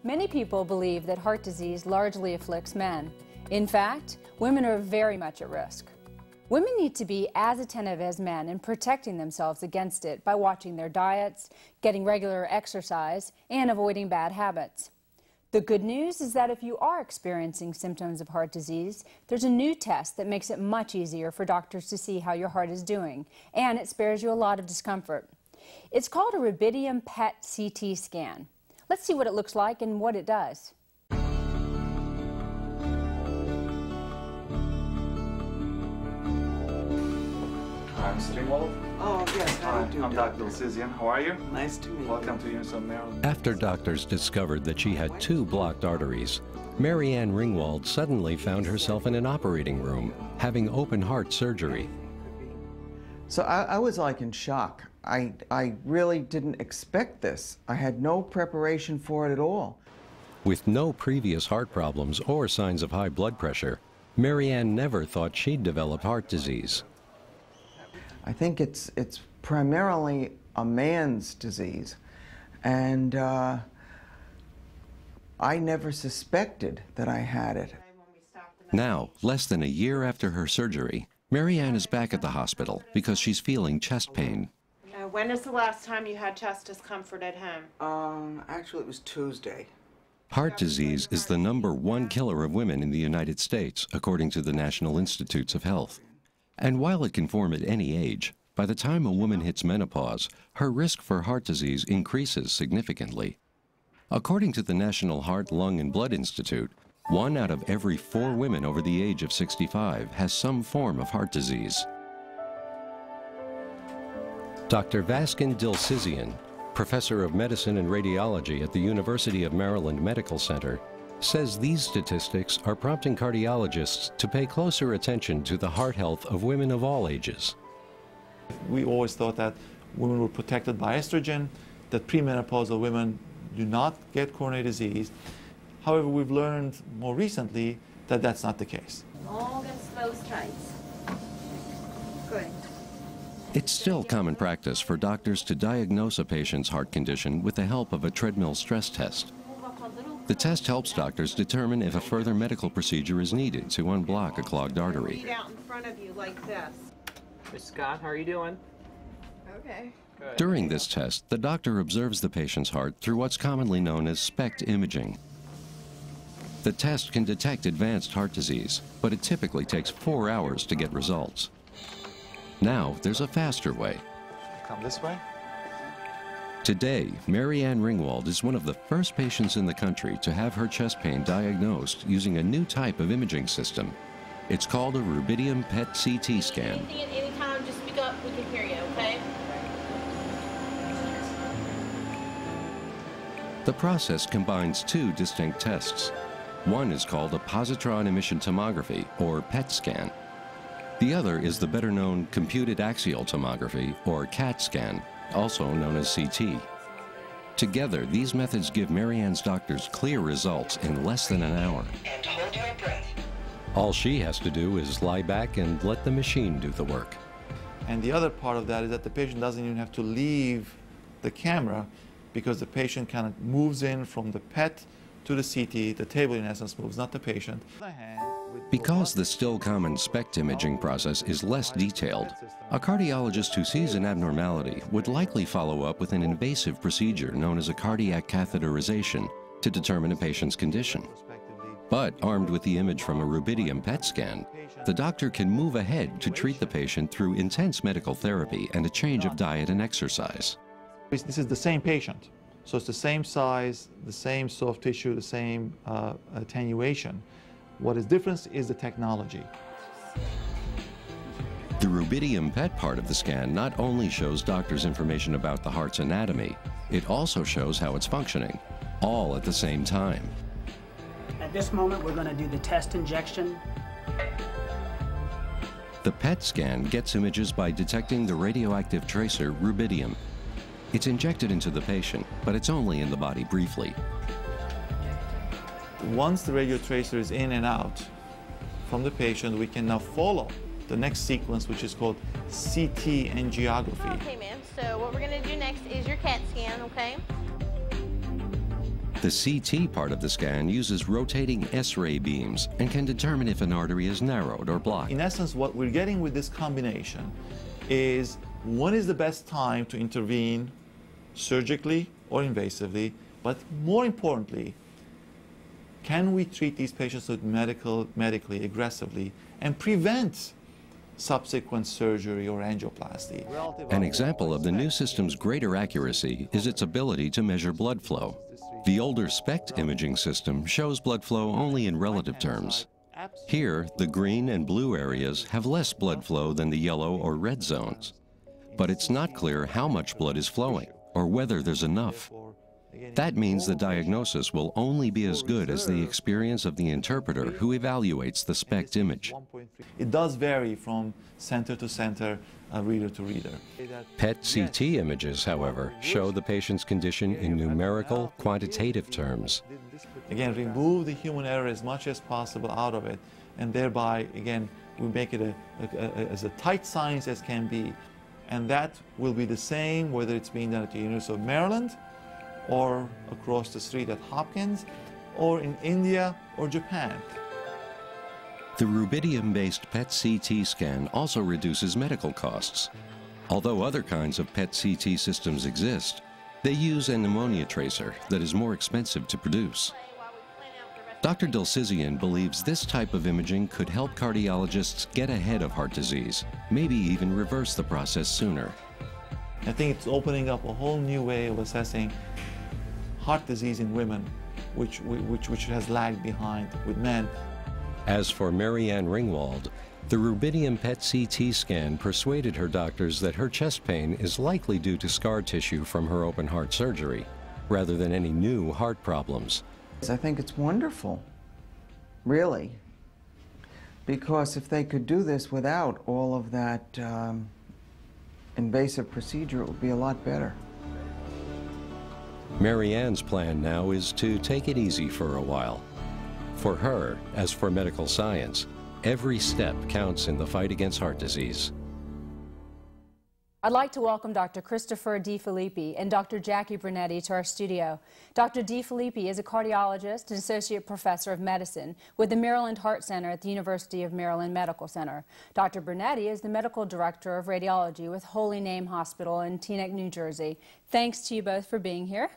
Many people believe that heart disease largely afflicts men. In fact, women are very much at risk. Women need to be as attentive as men in protecting themselves against it by watching their diets, getting regular exercise, and avoiding bad habits. The good news is that if you are experiencing symptoms of heart disease, there's a new test that makes it much easier for doctors to see how your heart is doing, and it spares you a lot of discomfort. It's called a rubidium PET CT scan. Let's see what it looks like and what it does. I'm Ringwald. Oh, yes, how do you do? I'm Dr. Dilsizian. How are you? Nice to meet you. Welcome to Unison, Maryland. After doctors discovered that she had 2 blocked arteries, Mary Ann Ringwald suddenly found herself in an operating room, having open heart surgery. So I was like in shock. I really didn't expect this. I had no preparation for it at all. With no previous heart problems or signs of high blood pressure, Mary Ann never thought she'd develop heart disease. I think it's primarily a man's disease, and I never suspected that I had it. Now, less than a year after her surgery, Mary Ann is back at the hospital because she's feeling chest pain. When is the last time you had chest discomfort at home? Actually, it was Tuesday. Heart disease is the #1 killer of women in the United States, according to the National Institutes of Health. And while it can form at any age, by the time a woman hits menopause, her risk for heart disease increases significantly. According to the National Heart, Lung, and Blood Institute, 1 out of every 4 women over the age of 65 has some form of heart disease. Dr. Vaskin Dilsizian, professor of medicine and radiology at the University of Maryland Medical Center, says these statistics are prompting cardiologists to pay closer attention to the heart health of women of all ages. We always thought that women were protected by estrogen, that premenopausal women do not get coronary disease. However, we've learned more recently that that's not the case. All against those tights. Good. It's still common practice for doctors to diagnose a patient's heart condition with the help of a treadmill stress test. The test helps doctors determine if a further medical procedure is needed to unblock a clogged artery. Feet out in front of you like this. Miss Scott, how are you doing? Okay. Good. During this test, the doctor observes the patient's heart through what's commonly known as SPECT imaging. The test can detect advanced heart disease, but it typically takes 4 hours to get results. Now, there's a faster way. Come this way. Today, Mary Ann Ringwald is one of the first patients in the country to have her chest pain diagnosed using a new type of imaging system. It's called a rubidium PET CT scan. Anything at any time, just speak up, we can hear you, okay? The process combines 2 distinct tests. One is called a positron emission tomography, or PET scan. The other is the better-known computed axial tomography, or CAT scan, also known as CT. Together, these methods give Mary Ann's doctors clear results in less than an hour. And hold your breath. All she has to do is lie back and let the machine do the work. And the other part of that is that the patient doesn't even have to leave the camera because the patient kind of moves in from the PET to the CT. The table, in essence, moves, not the patient. Because the still common SPECT imaging process is less detailed, a cardiologist who sees an abnormality would likely follow up with an invasive procedure known as a cardiac catheterization to determine a patient's condition. But armed with the image from a rubidium PET scan, the doctor can move ahead to treat the patient through intense medical therapy and a change of diet and exercise. This is the same patient, so it's the same size, the same soft tissue, the same attenuation. What is different is the technology. The rubidium PET part of the scan not only shows doctors information about the heart's anatomy, it also shows how it's functioning, all at the same time. At this moment, we're going to do the test injection. The PET scan gets images by detecting the radioactive tracer rubidium. It's injected into the patient, but it's only in the body briefly. Once the radio tracer is in and out from the patient, we can now follow the next sequence, which is called CT angiography. Okay, ma'am. So what we're going to do next is your CAT scan, okay? The CT part of the scan uses rotating S-ray beams and can determine if an artery is narrowed or blocked. In essence, what we're getting with this combination is when is the best time to intervene surgically or invasively, but more importantly, can we treat these patients with medically aggressively and prevent subsequent surgery or angioplasty? An example of the new system's greater accuracy is its ability to measure blood flow. The older SPECT imaging system shows blood flow only in relative terms. Here, the green and blue areas have less blood flow than the yellow or red zones. But it's not clear how much blood is flowing or whether there's enough. That means the diagnosis will only be as good as the experience of the interpreter who evaluates the SPECT image. It does vary from center to center, reader to reader. PET-CT images, however, show the patient's condition in numerical, quantitative terms. Again, remove the human error as much as possible out of it, and thereby, again, we make it as a tight science as can be. And that will be the same whether it's being done at the University of Maryland, or across the street at Hopkins, or in India or Japan. The rubidium-based PET-CT scan also reduces medical costs. Although other kinds of PET-CT systems exist, they use a pneumonia tracer that is more expensive to produce. Dr. Dilsizian believes this type of imaging could help cardiologists get ahead of heart disease, maybe even reverse the process sooner. I think it's opening up a whole new way of assessing heart disease in women, which has lagged behind with men. As for Marianne Ringwald, the rubidium PET-CT scan persuaded her doctors that her chest pain is likely due to scar tissue from her open heart surgery, rather than any new heart problems. I think it's wonderful, really, because if they could do this without all of that invasive procedure, it would be a lot better. Marianne's plan now is to take it easy for a while. For her, as for medical science, every step counts in the fight against heart disease. I'd like to welcome Dr. Christopher DeFilippi and Dr. Jackie Brunetti to our studio. Dr. DeFilippi is a cardiologist and associate professor of medicine with the Maryland Heart Center at the University of Maryland Medical Center. Dr. Brunetti is the medical director of radiology with Holy Name Hospital in Teaneck, New Jersey. Thanks to you both for being here.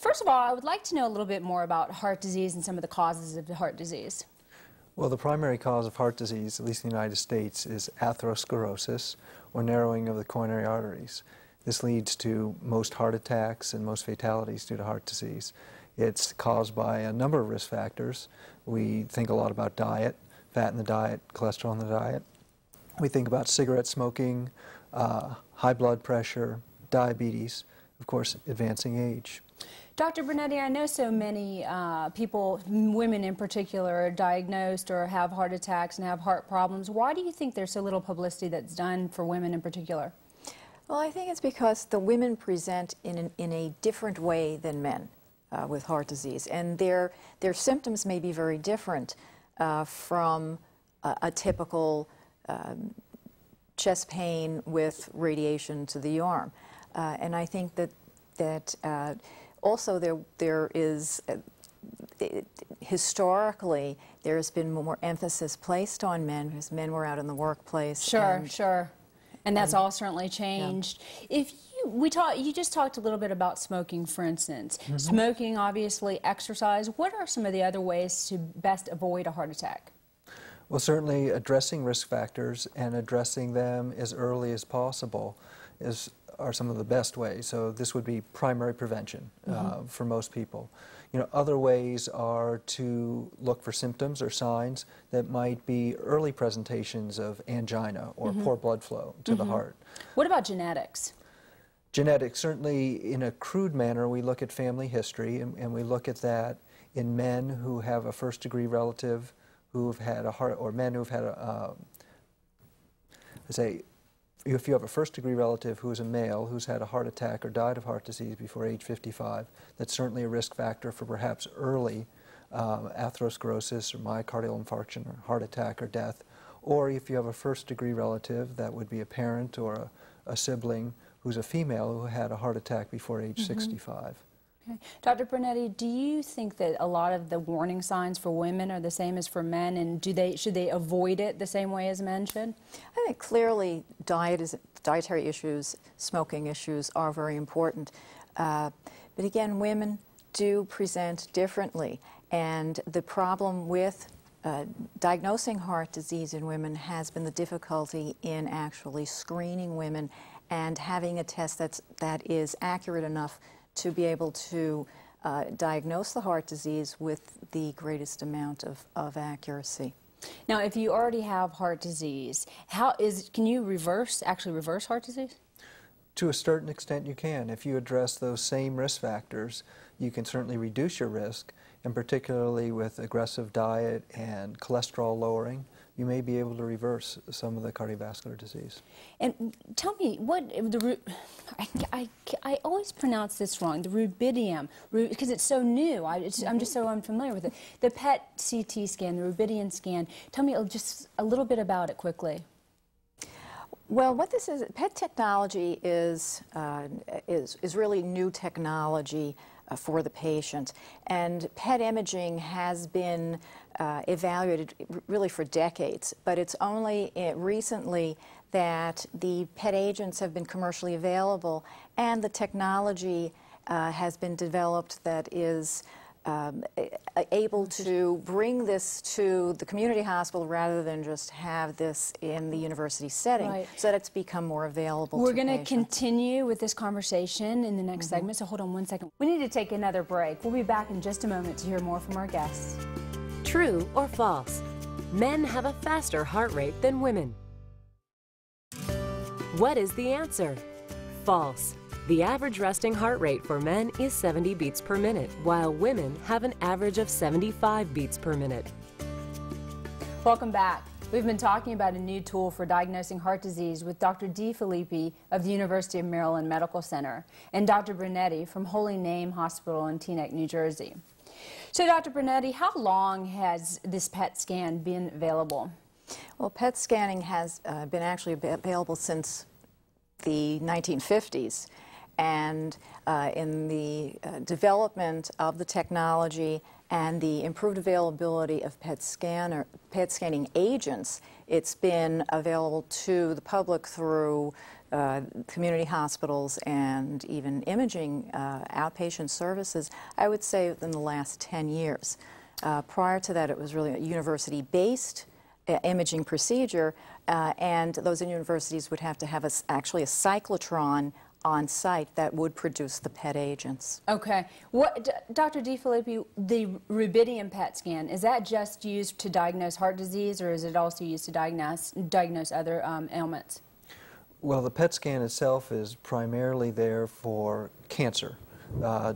First of all, I would like to know a little bit more about heart disease and some of the causes of heart disease. Well, the primary cause of heart disease, at least in the United States, is atherosclerosis, or narrowing of the coronary arteries. This leads to most heart attacks and most fatalities due to heart disease. It's caused by a number of risk factors. We think a lot about diet, fat in the diet, cholesterol in the diet. We think about cigarette smoking, high blood pressure, diabetes, of course, advancing age. Dr. Brunetti, I know so many people, women in particular, are diagnosed or have heart attacks and have heart problems. Why do you think there's so little publicity that's done for women in particular? Well, I think it's because the women present in a different way than men with heart disease, and their symptoms may be very different from a typical chest pain with radiation to the arm. And I think that also there is, historically, there has been more emphasis placed on men because men were out in the workplace. Sure. And that's all certainly changed. Yeah. You just talked a little bit about smoking, for instance. Mm-hmm. Smoking, obviously, exercise. What are some of the other ways to best avoid a heart attack? Well, certainly addressing risk factors and addressing them as early as possible are some of the best ways. So this would be primary prevention for most people. You know, other ways are to look for symptoms or signs that might be early presentations of angina or poor blood flow to the heart. What about genetics? Genetics, certainly in a crude manner, we look at family history, and we look at that in men who have a first-degree relative who've had a heart, or men who've had if you have a first-degree relative who is a male who's had a heart attack or died of heart disease before age 55, that's certainly a risk factor for perhaps early atherosclerosis or myocardial infarction or heart attack or death. Or if you have a first-degree relative, that would be a parent or a sibling who's a female who had a heart attack before age 65. Okay. Dr. Brunetti, do you think that a lot of the warning signs for women are the same as for men, and should they avoid it the same way as men should? I think clearly dietary issues, smoking issues are very important. But again, women do present differently, and the problem with diagnosing heart disease in women has been the difficulty in actually screening women and having a test that is accurate enough to be able to diagnose the heart disease with the greatest amount of accuracy. Now, if you already have heart disease, can you actually reverse heart disease? To a certain extent you can. If you address those same risk factors, you can certainly reduce your risk, and particularly with aggressive diet and cholesterol lowering, you may be able to reverse some of the cardiovascular disease. And tell me, I always pronounce this wrong, the rubidium, because it's so new. I'm just so unfamiliar with it. The PET CT scan, the rubidium scan, tell me just a little bit about it quickly. Well, what this is, PET technology is really new technology for the patient, and PET imaging has been evaluated really for decades, but it's only recently that the PET agents have been commercially available, and the technology has been developed that is able to bring this to the community hospital rather than just have this in the university setting, right, so that it's become more available We're to going to patients. continue with this conversation in the next segment, so hold on one second. We need to take another break. We'll be back in just a moment to hear more from our guests. True or false? Men have a faster heart rate than women. What is the answer? False. The average resting heart rate for men is 70 beats per minute, while women have an average of 75 beats per minute. Welcome back. We've been talking about a new tool for diagnosing heart disease with Dr. DeFilippi of the University of Maryland Medical Center and Dr. Brunetti from Holy Name Hospital in Teaneck, New Jersey. So, Dr. Brunetti, how long has this PET scan been available? Well, PET scanning has been actually available since the 1950s. And in the development of the technology and the improved availability of PET scanning agents, it's been available to the public through community hospitals and even imaging outpatient services, I would say within the last 10 years. Prior to that, it was really a university-based imaging procedure, and those universities would have to have actually a cyclotron on site that would produce the PET agents. Okay. Dr. DeFilippi, the rubidium PET scan, is that just used to diagnose heart disease, or is it also used to diagnose other ailments? Well, the PET scan itself is primarily there for cancer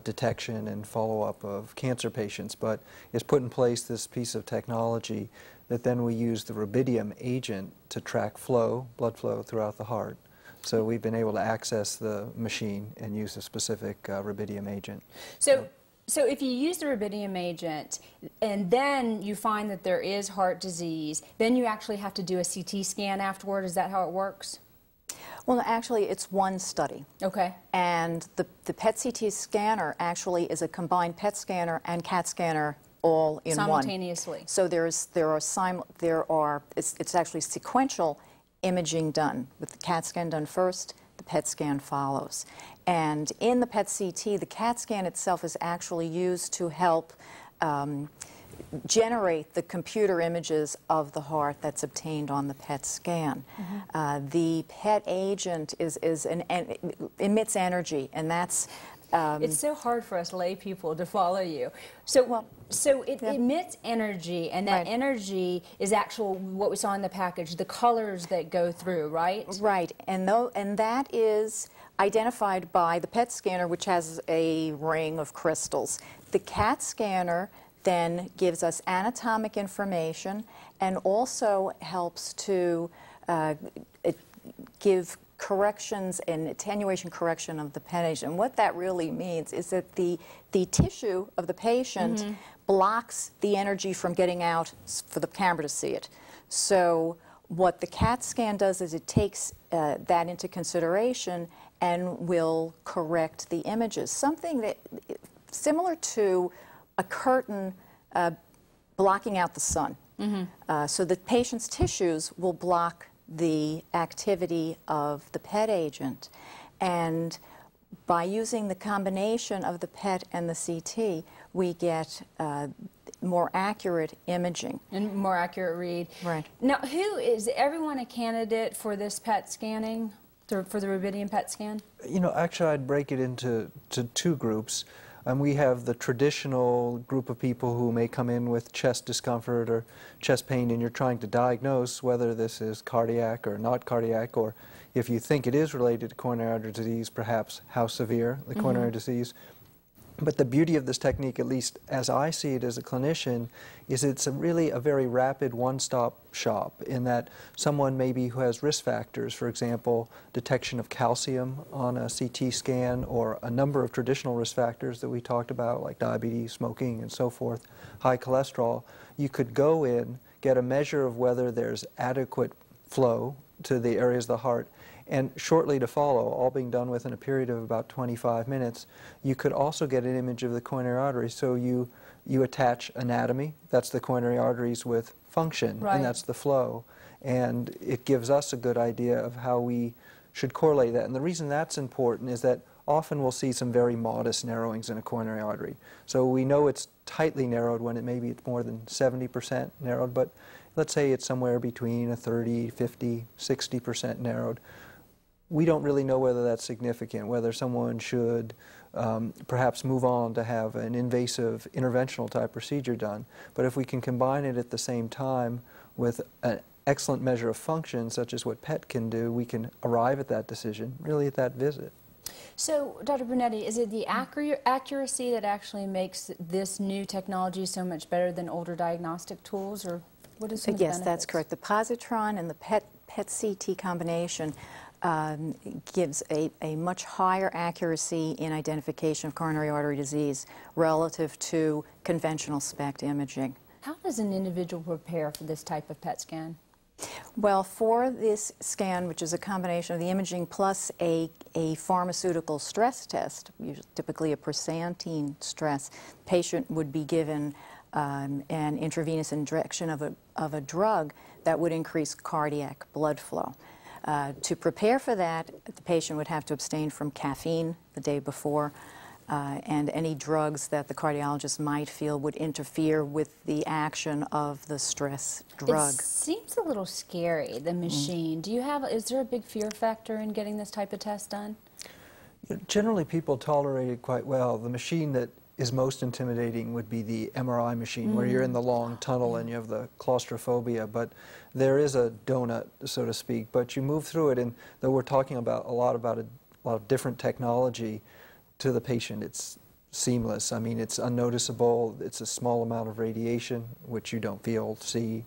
detection and follow-up of cancer patients, but it's put in place this piece of technology that then we use the rubidium agent to track blood flow throughout the heart. So we've been able to access the machine and use a specific rubidium agent. So if you use the rubidium agent and then you find that there is heart disease, then you actually have to do a CT scan afterward. Is that how it works? Well, actually, it's one study. Okay. And the PET CT scanner actually is a combined PET scanner and CAT scanner all in simultaneously. One. So it's actually sequential imaging done, with the CAT scan done first, the PET scan follows. And in the PET CT, the CAT scan itself is actually used to help generate the computer images of the heart that's obtained on the PET scan. Mm-hmm. The PET agent emits energy, and that's it's so hard for us lay people to follow you. So it emits energy, and that energy is what we saw in the package, the colors that go through, right? Right, and that is identified by the PET scanner, which has a ring of crystals. The CAT scanner then gives us anatomic information and also helps to give corrections and attenuation correction of the PET agent. And what that really means is that the tissue of the patient mm-hmm. blocks the energy from getting out for the camera to see it. So what the CAT scan does is it takes that into consideration and will correct the images. Something that similar to a curtain blocking out the sun. So the patient's tissues will block the activity of the PET agent. And by using the combination of the PET and the CT, we get more accurate imaging. And more accurate read. Right. Now, is everyone a candidate for this PET scanning, for the rubidium PET scan? You know, actually, I'd break it into two groups. We have the traditional group of people who may come in with chest discomfort or chest pain, and you're trying to diagnose whether this is cardiac or not cardiac, or if you think it is related to coronary artery disease, perhaps how severe the coronary disease. But the beauty of this technique, at least as I see it as a clinician, is it's really a very rapid one-stop shop in that someone maybe who has risk factors, for example, detection of calcium on a CT scan, or a number of traditional risk factors that we talked about, like diabetes, smoking, and so forth, high cholesterol, you could go in, get a measure of whether there's adequate flow to the areas of the heart, and shortly to follow, all being done within a period of about 25 minutes, you could also get an image of the coronary artery. So you attach anatomy, that's the coronary arteries, with function, and that's the flow. And it gives us a good idea of how we should correlate that. And the reason that's important is that often we'll see some very modest narrowings in a coronary artery. So we know it's tightly narrowed when maybe it's more than 70% narrowed, but let's say it's somewhere between a 30, 50, 60% narrowed. We don't really know whether that's significant, whether someone should perhaps move on to have an invasive interventional type procedure done. But if we can combine it at the same time with an excellent measure of function, such as what PET can do, we can arrive at that decision really at that visit. So, Dr. Brunetti, is it the accuracy that actually makes this new technology so much better than older diagnostic tools, or what is some of the benefits? Yes, that's correct. The positron and the PET-CT combination gives a much higher accuracy in identification of coronary artery disease relative to conventional SPECT imaging. How does an individual prepare for this type of PET scan? Well, for this scan, which is a combination of the imaging plus a pharmaceutical stress test, typically a Prosantin stress, the patient would be given an intravenous injection of a drug that would increase cardiac blood flow. To prepare for that, the patient would have to abstain from caffeine the day before and any drugs that the cardiologist might feel would interfere with the action of the stress drug. It seems a little scary, the machine. Is there a big fear factor in getting this type of test done? Generally, people tolerate it quite well. The machine that is most intimidating would be the MRI machine, where you're in the long tunnel and you have the claustrophobia. But there is a donut, so to speak. But you move through it, and though we're talking about a lot of different technology, to the patient it's seamless. I mean, it's unnoticeable. It's a small amount of radiation, which you don't feel, see,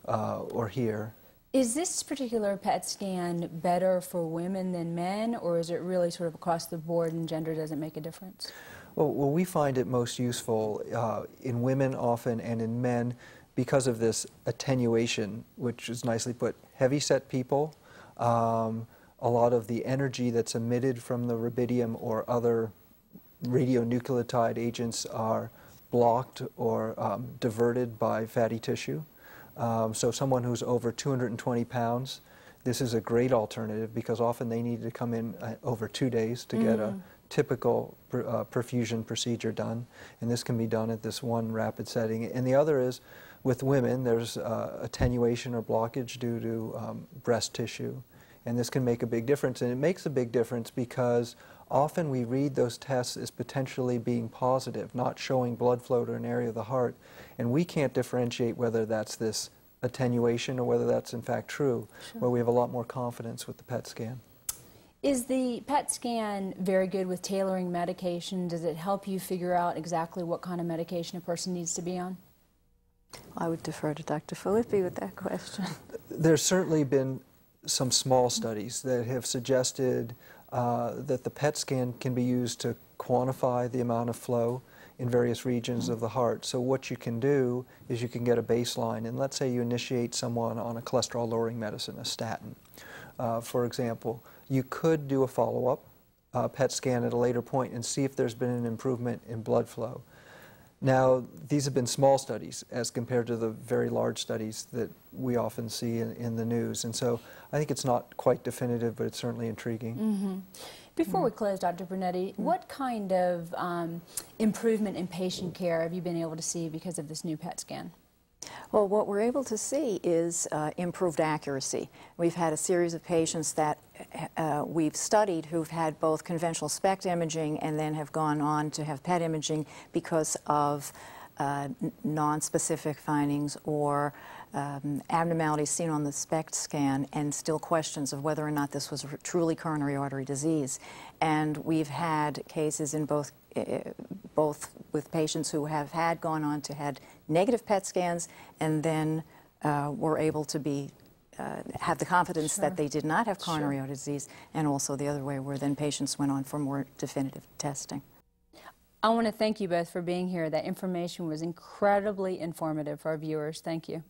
or hear. Is this particular PET scan better for women than men, or is it really sort of across the board and gender doesn't make a difference? Well, we find it most useful in women often and in men because of this attenuation, which is nicely put. Heavy-set people, a lot of the energy that's emitted from the rubidium or other radionucleotide agents are blocked or diverted by fatty tissue. So someone who's over 220 pounds, this is a great alternative because often they need to come in over 2 days to get a typical perfusion procedure done, and this can be done at this one rapid setting. And the other is, with women, there's attenuation or blockage due to breast tissue, and this can make a big difference. And it makes a big difference because often we read those tests as potentially being positive, not showing blood flow to an area of the heart, and we can't differentiate whether that's this attenuation or whether that's in fact true, where we have a lot more confidence with the PET scan. Is the PET scan very good with tailoring medication? Does it help you figure out exactly what kind of medication a person needs to be on? I would defer to Dr. Filippi with that question. There's certainly been some small studies that have suggested that the PET scan can be used to quantify the amount of flow in various regions of the heart. So what you can do is you can get a baseline, and let's say you initiate someone on a cholesterol-lowering medicine, a statin, for example. You could do a follow-up PET scan at a later point and see if there's been an improvement in blood flow. Now, these have been small studies as compared to the very large studies that we often see in the news. And so I think it's not quite definitive, but it's certainly intriguing. Mm-hmm. Before we close, Dr. Brunetti, what kind of improvement in patient care have you been able to see because of this new PET scan? Well, what we're able to see is improved accuracy. We've had a series of patients that we've studied who've had both conventional SPECT imaging and then have gone on to have PET imaging because of non-specific findings or abnormalities seen on the SPECT scan and still questions of whether or not this was truly coronary artery disease. And we've had cases in both with patients who have gone on to had negative PET scans and then were able to be have the confidence that they did not have coronary artery disease, and also the other way where then patients went on for more definitive testing. I want to thank you both for being here. That information was incredibly informative for our viewers. Thank you.